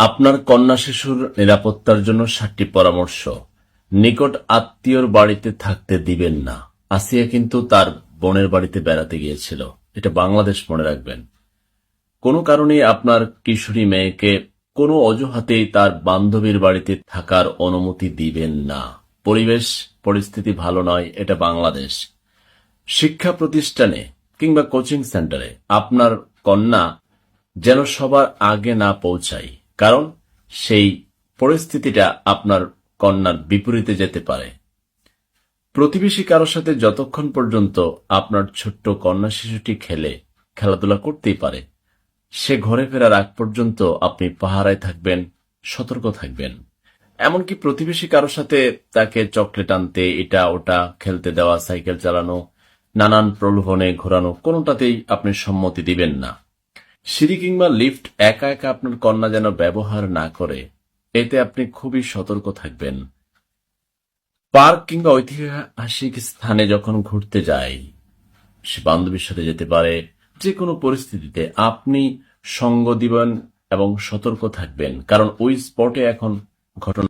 আপনার কন্যা শিশুর নিরাপত্তার জন্য 7টি পরামর্শ। নিকট আত্মীয়র বাড়িতে থাকতে দিবেন না। আসিয়া কিন্তু তার বোনের বাড়িতে বেড়াতে গিয়েছিল, এটা বাংলাদেশ মনে রাখবেন। কোনো কারণে আপনার কিশোরী মেয়েকে কোনো অজুহাতেই তার বান্ধবীর বাড়িতে থাকার অনুমতি দিবেন না। পরিবেশ পরিস্থিতি ভালো নয়, এটা বাংলাদেশ। শিক্ষা প্রতিষ্ঠানে কিংবা কোচিং সেন্টারে আপনার কন্যা যেন সবার আগে না পৌঁছায়, কারণ সেই পরিস্থিতিটা আপনার কন্যার বিপরীতে যেতে পারে। প্রতিবেশী কারোর সাথে যতক্ষণ পর্যন্ত আপনার ছোট্ট কন্যা শিশুটি খেলাধুলা করতেই পারে, সে ঘরে ফেরার আগ পর্যন্ত আপনি পাহারায় থাকবেন, সতর্ক থাকবেন। এমনকি প্রতিবেশী কারোর সাথে তাকে চকলেট আনতে, এটা ওটা খেলতে দেওয়া, সাইকেল চালানো, নানান প্রলোভনে ঘোরানো, কোনোটাতেই আপনি সম্মতি দিবেন না। সিঁড়ি কিংবা লিফট একা একা আপনার কন্যা যেন ব্যবহার না করে, এতে আপনি খুবই সতর্ক থাকবেন। পার্ক কিংবা ঐতিহাসিক স্থানে যখন ঘুরতে যায়, সে বান্ধবীর সাথে যেতে পারে, যে কোনো পরিস্থিতিতে আপনি সঙ্গ দিবেন এবং সতর্ক থাকবেন, কারণ ওই স্পটে এখন ঘটনা